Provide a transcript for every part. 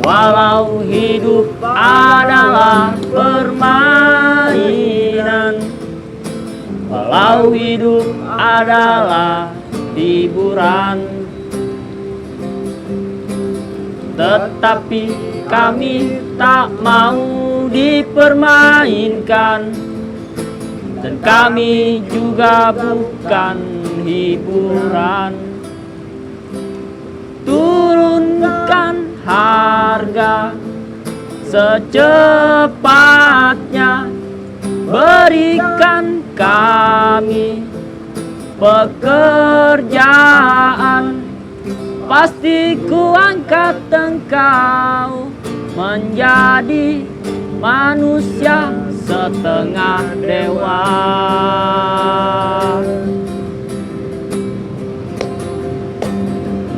Walau hidup adalah permainan, walau hidup adalah hiburan, tetapi kami tak mau dipermainkan, dan kami juga bukan hiburan. Turunkan harga secepatnya, berikan kami pekerjaan. Pasti ku angkat engkau menjadi manusia setengah dewa.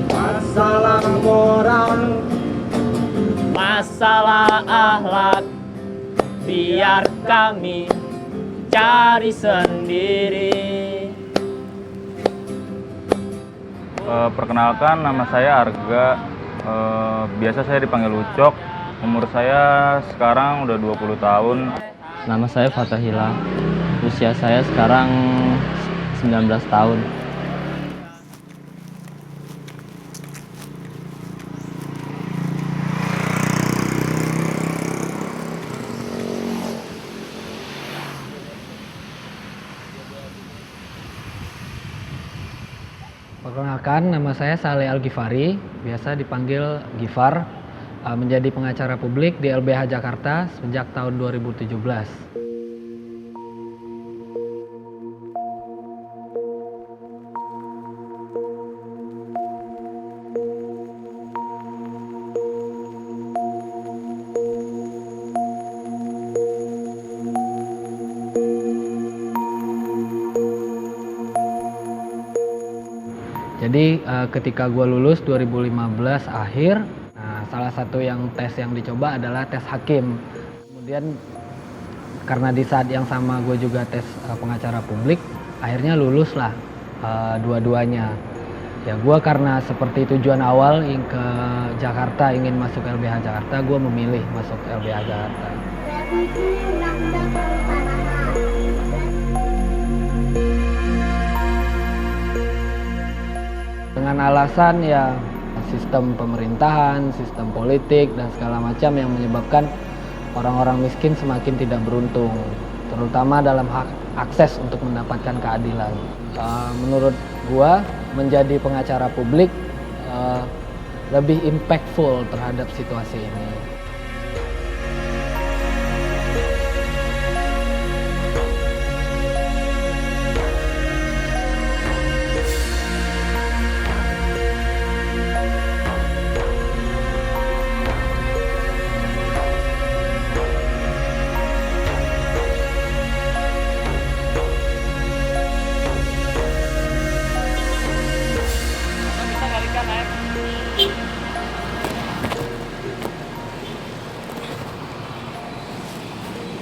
Masalah moral, masalah akhlak, biar kami cari sendiri. Perkenalkan, nama saya Arga. Biasa saya dipanggil Ucok. Umur saya sekarang udah 20 tahun. Nama saya Fatahila. Usia saya sekarang 19 tahun. Perkenalkan, nama saya Saleh Al-Ghifari, biasa dipanggil Gifar, menjadi pengacara publik di LBH Jakarta sejak tahun 2017. Jadi ketika gue lulus 2015 akhir, salah satu yang tes yang dicoba adalah tes hakim. Kemudian karena di saat yang sama gue juga tes pengacara publik, akhirnya lulus lah dua-duanya. Ya gue karena seperti tujuan awal ke Jakarta, ingin masuk LBH Jakarta, gue memilih masuk LBH Jakarta. Revisi Undang-Undang Kehutanan. Dengan alasan ya sistem pemerintahan, sistem politik, dan segala macam yang menyebabkan orang-orang miskin semakin tidak beruntung, terutama dalam hak akses untuk mendapatkan keadilan. Menurut gua, menjadi pengacara publik lebih impactful terhadap situasi ini.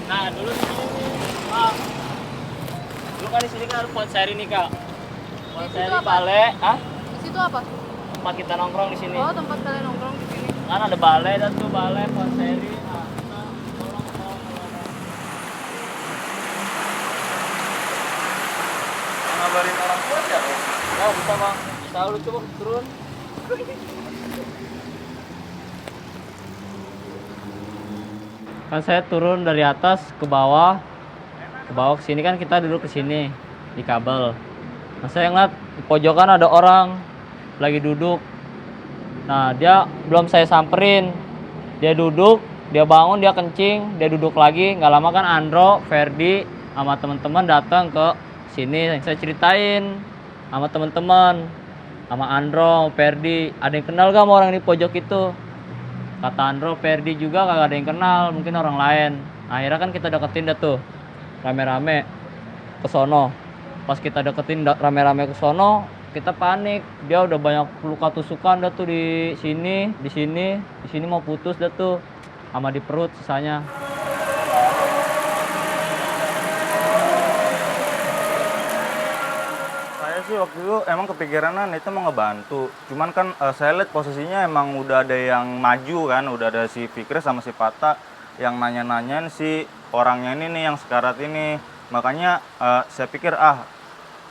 Nah, dulu di sini Pak. Dulu kan di sini kan ada Ponseri nih, Kak. Ponseri Bale, Di situ apa? tempat kita nongkrong di sini. Oh, tempat kalian nongkrong di sini. Kan ada Bale dan tuh Bale Ponseri. Nah, kita tolong. Ngabarin orang tua ya? Oh, bisa, Bang. Tahu lu coba turun. Kan saya turun dari atas ke bawah ke sini, kan kita duduk ke sini di kabel. Nah, saya ngeliat di pojokan ada orang lagi duduk. Nah, dia belum saya samperin, dia duduk, dia bangun, dia kencing, dia duduk lagi. Nggak lama kan Andro, Ferdi sama teman-teman datang ke sini. Saya ceritain sama teman-teman, sama Andro, Ferdi, ada yang kenal gak sama orang di pojok itu? Kata Andro, Ferdi juga kagak ada yang kenal, mungkin orang lain. Nah, akhirnya kan kita deketin dah tuh, rame-rame ke sono. Pas kita deketin rame-rame ke sono, kita panik. Dia udah banyak luka tusukan dah tuh di sini mau putus dah tuh, sama di perut sisanya. Saya sih waktu itu emang kepikiran itu mau ngebantu. Cuman kan saya lihat posisinya emang udah ada yang maju kan, udah ada si Fikri sama si Pata yang nanya-nanyain si orangnya ini nih yang sekarat ini. Makanya saya pikir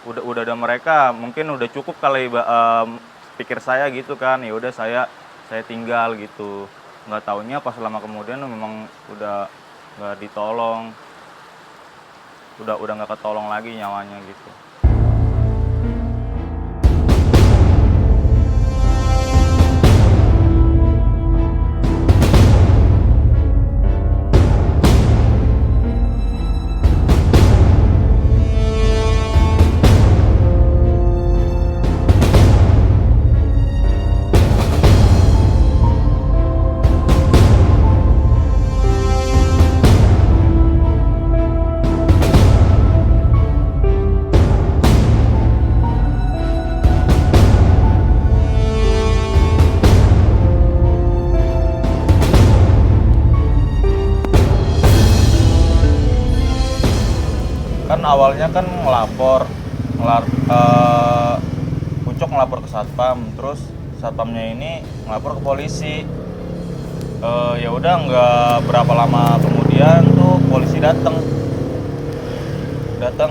udah ada mereka, mungkin udah cukup kali pikir saya gitu kan. Ya udah saya tinggal gitu. Nggak taunya pas lama kemudian memang udah nggak ditolong. Udah nggak ketolong lagi nyawanya gitu. Kan awalnya kan Ucok ngelapor ke satpam, terus satpamnya ini ngelapor ke polisi. Ya udah nggak berapa lama kemudian tuh polisi datang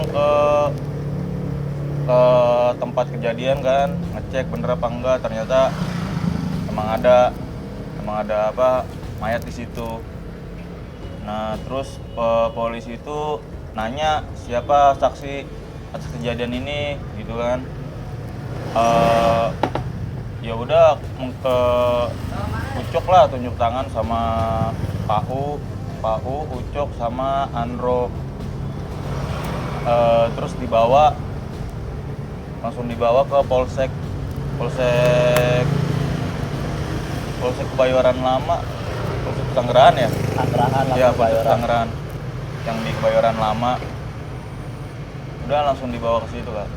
ke tempat kejadian kan, ngecek bener apa enggak. Ternyata emang ada mayat di situ. Nah terus polisi itu nanya siapa saksi atas kejadian ini gitu kan. Ya udah Ucok lah tunjuk tangan sama Pahu, Ucok sama Andro. Terus langsung dibawa ke Polsek Kebayoran Lama, Polsek Tangerang ya? Iya, Polsek Tangerang yang di Kebayoran Lama. Udah langsung dibawa ke situ kan.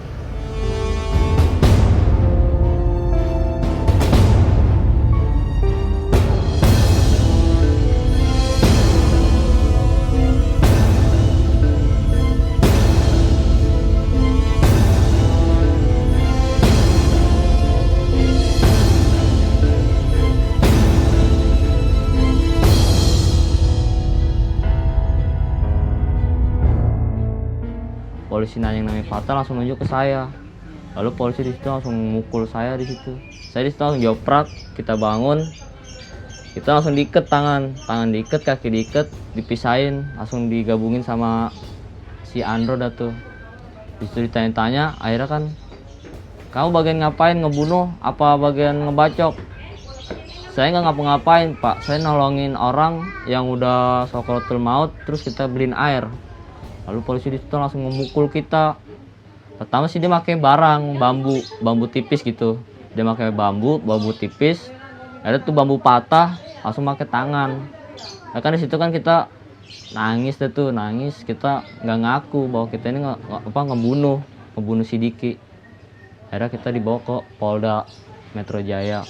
Polisi nanya yang namanya Fata langsung nunjuk ke saya. Lalu polisi di situ langsung mukul saya di situ. Saya di situ langsung joprak, kita bangun. Kita langsung diikat tangan diikat, kaki diikat, dipisahin, langsung digabungin sama si Andro dah tuh. Di situ ditanya-tanya, akhirnya kan kamu bagian ngapain, ngebunuh apa bagian ngebacok? Saya nggak ngapa-ngapain Pak, saya nolongin orang yang udah sakaratul maut, terus kita beliin air. Lalu polisi di situ langsung memukul kita. Pertama sih dia pakai barang bambu tipis gitu. Dia pakai bambu tipis. Ada tuh bambu patah, langsung pakai tangan. Nah kan di situ kan kita nangis nangis. Kita nggak ngaku bahwa kita ini ngebunuh si Diki. Akhirnya kita dibawa ke Polda Metro Jaya.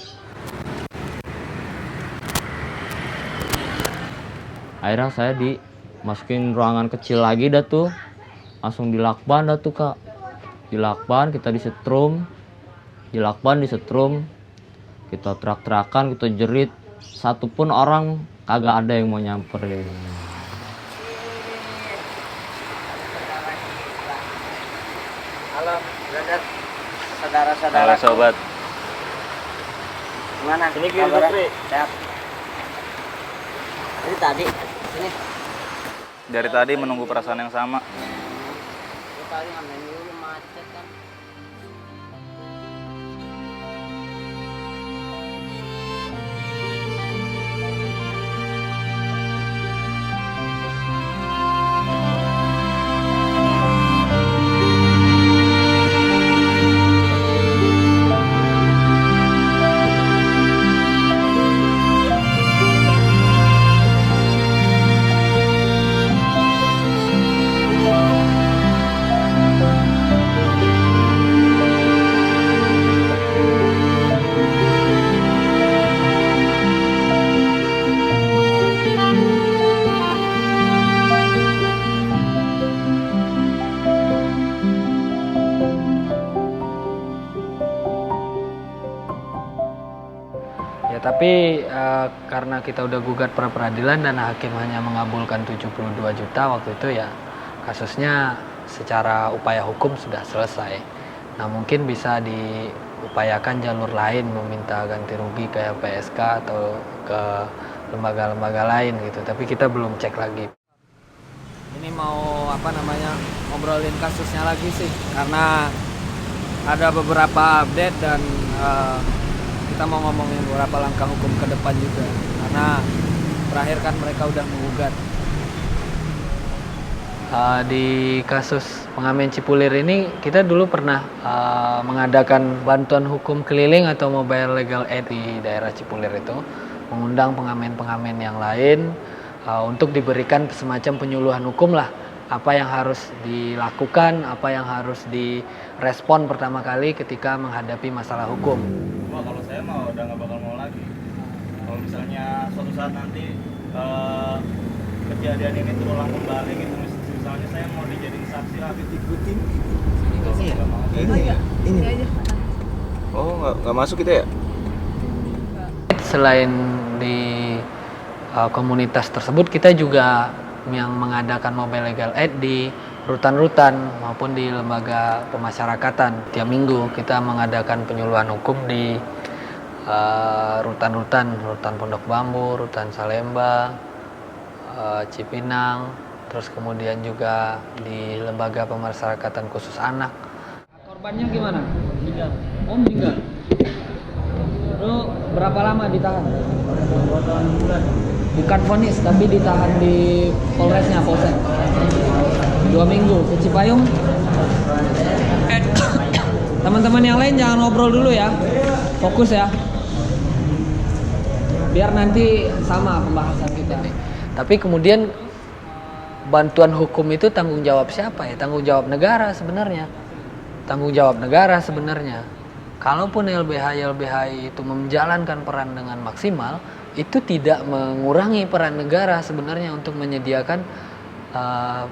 Akhirnya saya dimasukin ruangan kecil lagi dah tuh, langsung dilakban dah tuh Kak. Dilakban, kita disetrum, kita terak-terakan, kita jerit, satupun orang kagak ada yang mau nyamperin. Halo, brother, saudara-saudara. Halo sobat. Gimana? Ini Ki kabarnya? Fikri. Sehat. Ini tadi, ini. Dari tadi menunggu perasaan yang sama. Ini tadi ngamen dulu macet kan. Ya tapi karena kita udah gugat pra peradilan dan hakim hanya mengabulkan 72 juta waktu itu, ya kasusnya secara upaya hukum sudah selesai. Nah mungkin bisa diupayakan jalur lain, meminta ganti rugi ke LPSK atau ke lembaga-lembaga lain gitu. Tapi kita belum cek lagi. Ini mau ngobrolin kasusnya lagi sih, karena ada beberapa update dan kita mau ngomongin beberapa langkah hukum ke depan juga. Karena terakhir kan mereka udah menggugat. Di kasus pengamen Cipulir ini kita dulu pernah mengadakan bantuan hukum keliling atau mobile legal aid di daerah Cipulir itu, mengundang pengamen-pengamen yang lain untuk diberikan semacam penyuluhan hukum lah, apa yang harus dilakukan, apa yang harus direspon pertama kali ketika menghadapi masalah hukum. Wah, kalau saya mah udah nggak bakal mau lagi. Kalau misalnya suatu saat nanti kejadian ini terulang kembali gitu, misalnya saya mau dijadiin saksi lah, ikutin. Ini aja. Oh, nggak masuk kita ya? Selain di komunitas tersebut, kita juga yang mengadakan mobile legal aid di rutan-rutan maupun di lembaga pemasyarakatan. Tiap minggu kita mengadakan penyuluhan hukum di rutan Pondok Bambu, rutan Salemba, Cipinang, terus kemudian juga di lembaga pemasyarakatan khusus anak. Korbannya gimana? Meninggal. Oh, meninggal. Lu berapa lama ditahan? 2 bulan. Bukan vonis, tapi ditahan di Polresnya, Polsek. 2 minggu. Ke Cipayung. Teman-teman yang lain jangan ngobrol dulu ya. Fokus ya. Biar nanti sama pembahasan kita. Tapi kemudian bantuan hukum itu tanggung jawab siapa ya? Tanggung jawab negara sebenarnya. Tanggung jawab negara sebenarnya. Kalaupun LBH itu menjalankan peran dengan maksimal, itu tidak mengurangi peran negara sebenarnya untuk menyediakan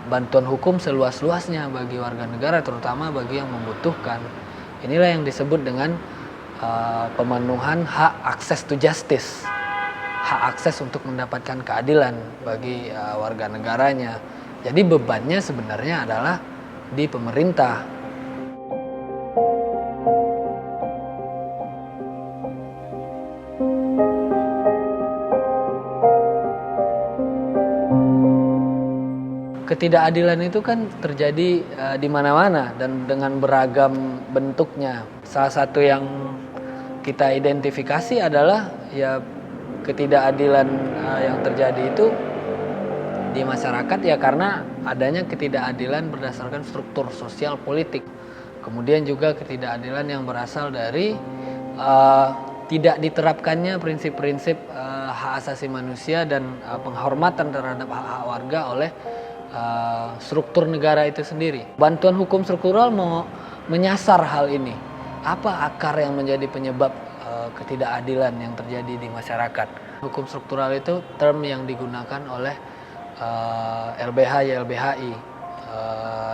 bantuan hukum seluas-luasnya bagi warga negara, terutama bagi yang membutuhkan. Inilah yang disebut dengan pemenuhan hak akses to justice, hak akses untuk mendapatkan keadilan bagi warga negaranya. Jadi bebannya sebenarnya adalah di pemerintah. Ketidakadilan itu kan terjadi di mana-mana dan dengan beragam bentuknya. Salah satu yang kita identifikasi adalah ya ketidakadilan yang terjadi itu di masyarakat ya karena adanya ketidakadilan berdasarkan struktur sosial politik. Kemudian juga ketidakadilan yang berasal dari tidak diterapkannya prinsip-prinsip hak asasi manusia dan penghormatan terhadap hak-hak warga oleh struktur negara itu sendiri. Bantuan hukum struktural mau menyasar hal ini. Apa akar yang menjadi penyebab ketidakadilan yang terjadi di masyarakat? Hukum struktural itu term yang digunakan oleh LBH, YLBHI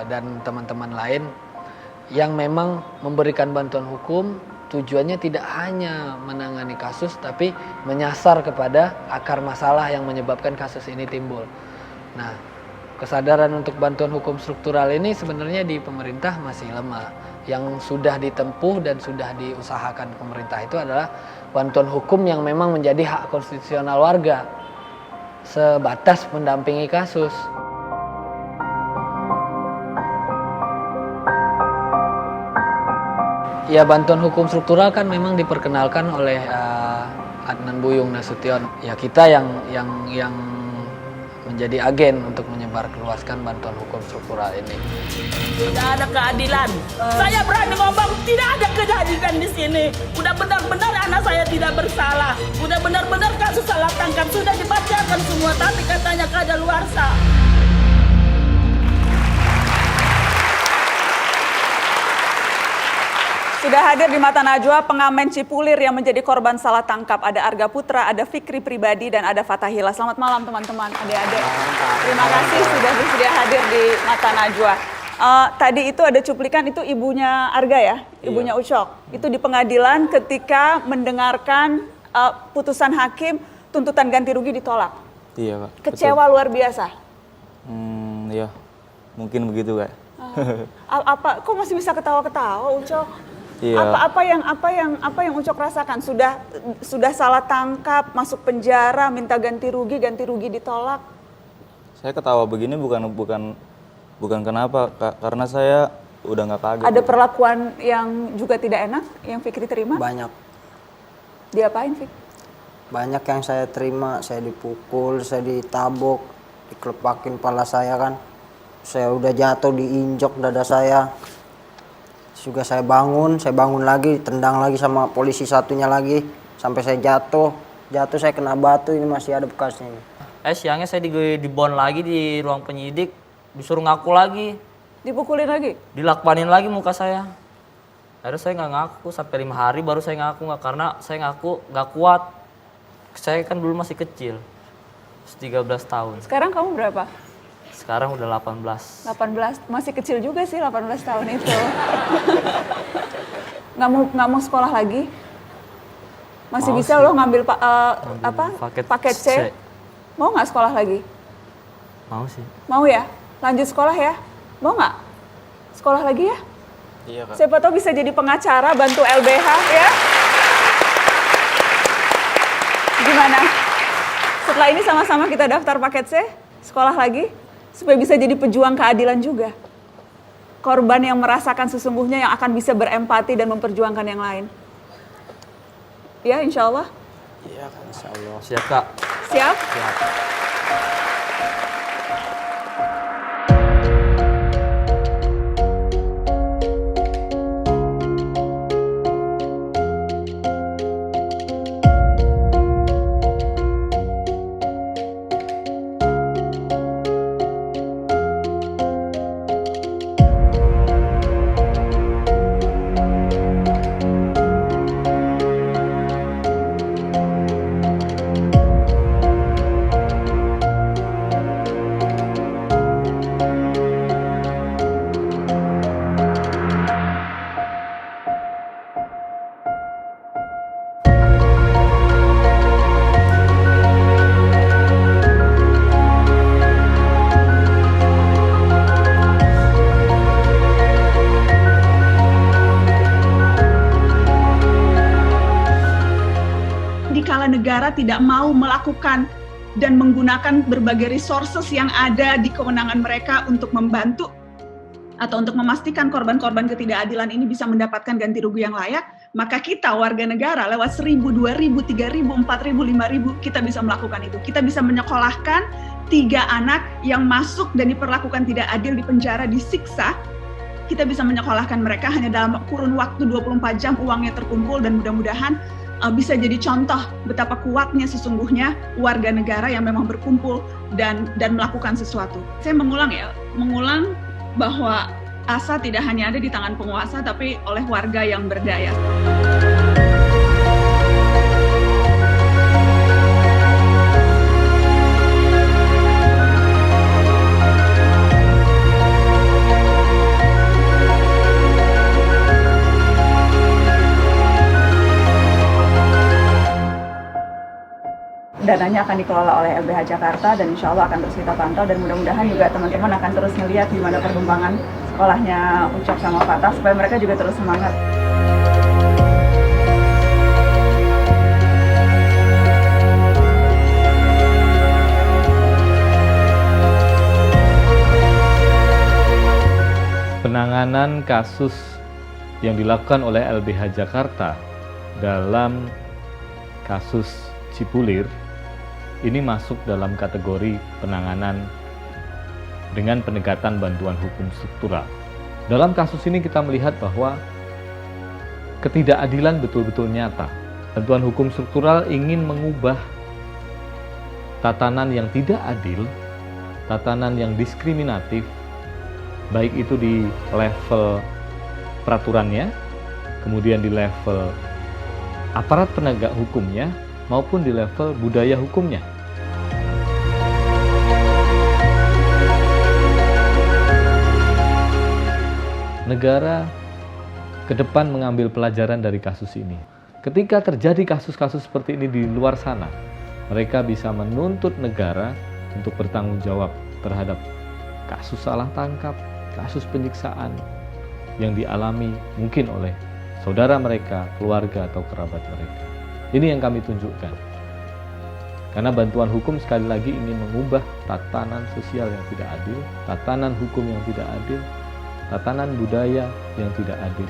dan teman-teman lain yang memang memberikan bantuan hukum. Tujuannya tidak hanya menangani kasus, tapi menyasar kepada akar masalah yang menyebabkan kasus ini timbul. Nah, kesadaran untuk bantuan hukum struktural ini sebenarnya di pemerintah masih lemah. Yang sudah ditempuh dan sudah diusahakan pemerintah itu adalah bantuan hukum yang memang menjadi hak konstitusional warga, sebatas mendampingi kasus. Ya, bantuan hukum struktural kan memang diperkenalkan oleh Adnan Buyung Nasution. Ya, kita yang menjadi agen untuk menyebarluaskan bantuan hukum struktural ini. Tidak ada keadilan. Saya berani ngomong tidak ada keadilan di sini. Udah benar-benar anak saya tidak bersalah. Udah benar-benar kasus salah tangkap sudah dibacakan semua, tapi katanya kadaluarsa. Sudah hadir di Mata Najwa pengamen Cipulir yang menjadi korban salah tangkap. Ada Arga Putra, ada Fikri Pribadi, dan ada Fatahila. Selamat malam teman-teman, adik-adik. Terima kasih sudah bersedia hadir di Mata Najwa. Tadi itu ada cuplikan, itu ibunya Arga ya, ibunya Ucok. Itu di pengadilan ketika mendengarkan putusan hakim, tuntutan ganti rugi ditolak. Iya Kak. Kecewa luar biasa. Ya mungkin begitu Kak. Apa? Kok masih bisa ketawa-ketawa, Ucok? Iya. Apa yang Ucok rasakan? Sudah salah tangkap, masuk penjara, minta ganti rugi ditolak. Saya ketawa begini bukan kenapa Kak, karena saya udah nggak kaget. Ada perlakuan yang juga tidak enak yang Fikri terima? Banyak. Diapain, Fik? Banyak yang saya terima, saya dipukul, saya ditabok, dikelepakin kepala saya kan. Saya udah jatuh, diinjok dada saya. Juga saya bangun lagi, tendang lagi sama polisi satunya lagi. Sampai saya jatuh saya kena batu, ini masih ada bekasnya ini. Siangnya saya dibon lagi di ruang penyidik, disuruh ngaku lagi. Dipukulin lagi? Dilakbanin lagi muka saya. Akhirnya saya nggak ngaku, sampai 5 hari baru saya ngaku, karena saya ngaku nggak kuat. Saya kan dulu masih kecil, 13 tahun. Sekarang kamu berapa? Sekarang udah 18. 18, masih kecil juga sih 18 tahun itu. Nggak mau sekolah lagi? Masih Mau bisa sih. loh ngambil paket C. Mau nggak sekolah lagi? Mau sih. Mau ya? Lanjut sekolah ya? Mau nggak? Sekolah lagi ya? Iya Kak. Siapa tahu bisa jadi pengacara, bantu LBH ya? Gimana? Setelah ini sama-sama kita daftar paket C, sekolah lagi, supaya bisa jadi pejuang keadilan juga. Korban yang merasakan sesungguhnya yang akan bisa berempati dan memperjuangkan yang lain. Ya, insya Allah. Iya kan, insya Allah. Siap Kak. Siap? Siap. Dikala negara tidak mau melakukan dan menggunakan berbagai resources yang ada di kewenangan mereka untuk membantu atau untuk memastikan korban-korban ketidakadilan ini bisa mendapatkan ganti rugi yang layak, maka kita warga negara lewat 1.000, 2.000, 3.000, 4.000, 5.000 kita bisa melakukan itu. Kita bisa menyekolahkan 3 anak yang masuk dan diperlakukan tidak adil di penjara, disiksa. Kita bisa menyekolahkan mereka hanya dalam kurun waktu 24 jam, uangnya terkumpul, dan mudah-mudahan bisa jadi contoh betapa kuatnya sesungguhnya warga negara yang memang berkumpul dan melakukan sesuatu. Saya mengulang bahwa asa tidak hanya ada di tangan penguasa tapi oleh warga yang berdaya. Dananya akan dikelola oleh LBH Jakarta dan insya Allah akan terus kita pantau dan mudah-mudahan juga teman-teman akan terus melihat gimana perkembangan sekolahnya Ucok sama Fatah supaya mereka juga terus semangat. Penanganan kasus yang dilakukan oleh LBH Jakarta dalam kasus Cipulir ini masuk dalam kategori penanganan dengan pendekatan bantuan hukum struktural. Dalam kasus ini kita melihat bahwa ketidakadilan betul-betul nyata. Bantuan hukum struktural ingin mengubah tatanan yang tidak adil, tatanan yang diskriminatif, baik itu di level peraturannya, kemudian di level aparat penegak hukumnya, maupun di level budaya hukumnya. Negara ke depan mengambil pelajaran dari kasus ini. ketika terjadi kasus-kasus seperti ini di luar sana, mereka bisa menuntut negara untuk bertanggung jawab terhadap kasus salah tangkap, kasus penyiksaan yang dialami mungkin oleh saudara mereka, keluarga atau kerabat mereka. Ini yang kami tunjukkan. Karena bantuan hukum sekali lagi ingin mengubah tatanan sosial yang tidak adil, tatanan hukum yang tidak adil, tatanan budaya yang tidak adil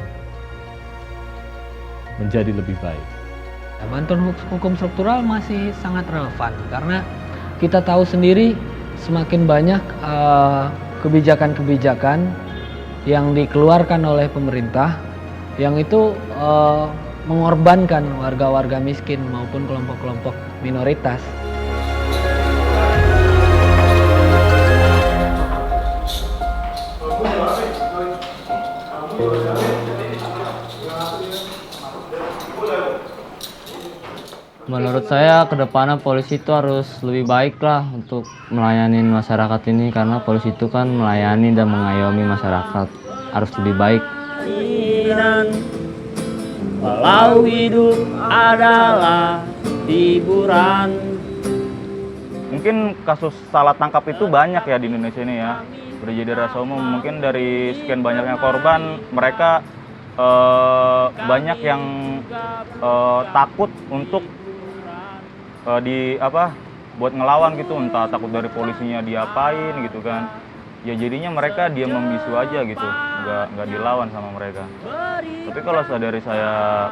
menjadi lebih baik. Bantuan hukum struktural masih sangat relevan karena kita tahu sendiri semakin banyak kebijakan-kebijakan yang dikeluarkan oleh pemerintah yang itu mengorbankan warga-warga miskin maupun kelompok-kelompok minoritas. Menurut saya kedepannya polisi itu harus lebih baik lah untuk melayani masyarakat ini, karena polisi itu kan melayani dan mengayomi masyarakat, harus lebih baik. Walau hidup adalah hiburan. Mungkin kasus salah tangkap itu banyak ya di Indonesia ini ya. Udah jadi rasa umum. Mungkin dari sekian banyaknya korban, mereka banyak yang takut untuk buat ngelawan gitu, entah takut dari polisinya diapain gitu kan. Ya jadinya mereka diam membisu aja gitu, nggak dilawan sama mereka. Tapi kalau dari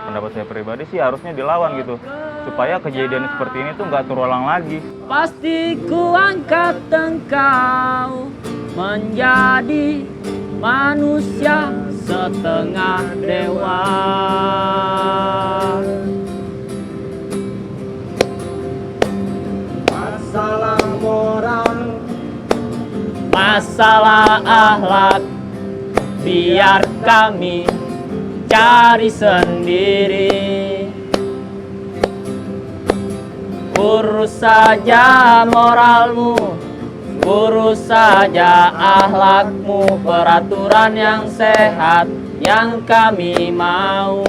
pendapat saya pribadi sih harusnya dilawan gitu, supaya kejadian seperti ini tuh nggak terulang lagi. Pasti ku angkat engkau menjadi manusia setengah dewa. Masalah moral, masalah akhlak, biar kami cari sendiri. Urus saja moralmu, urus saja akhlakmu, peraturan yang sehat yang kami mau.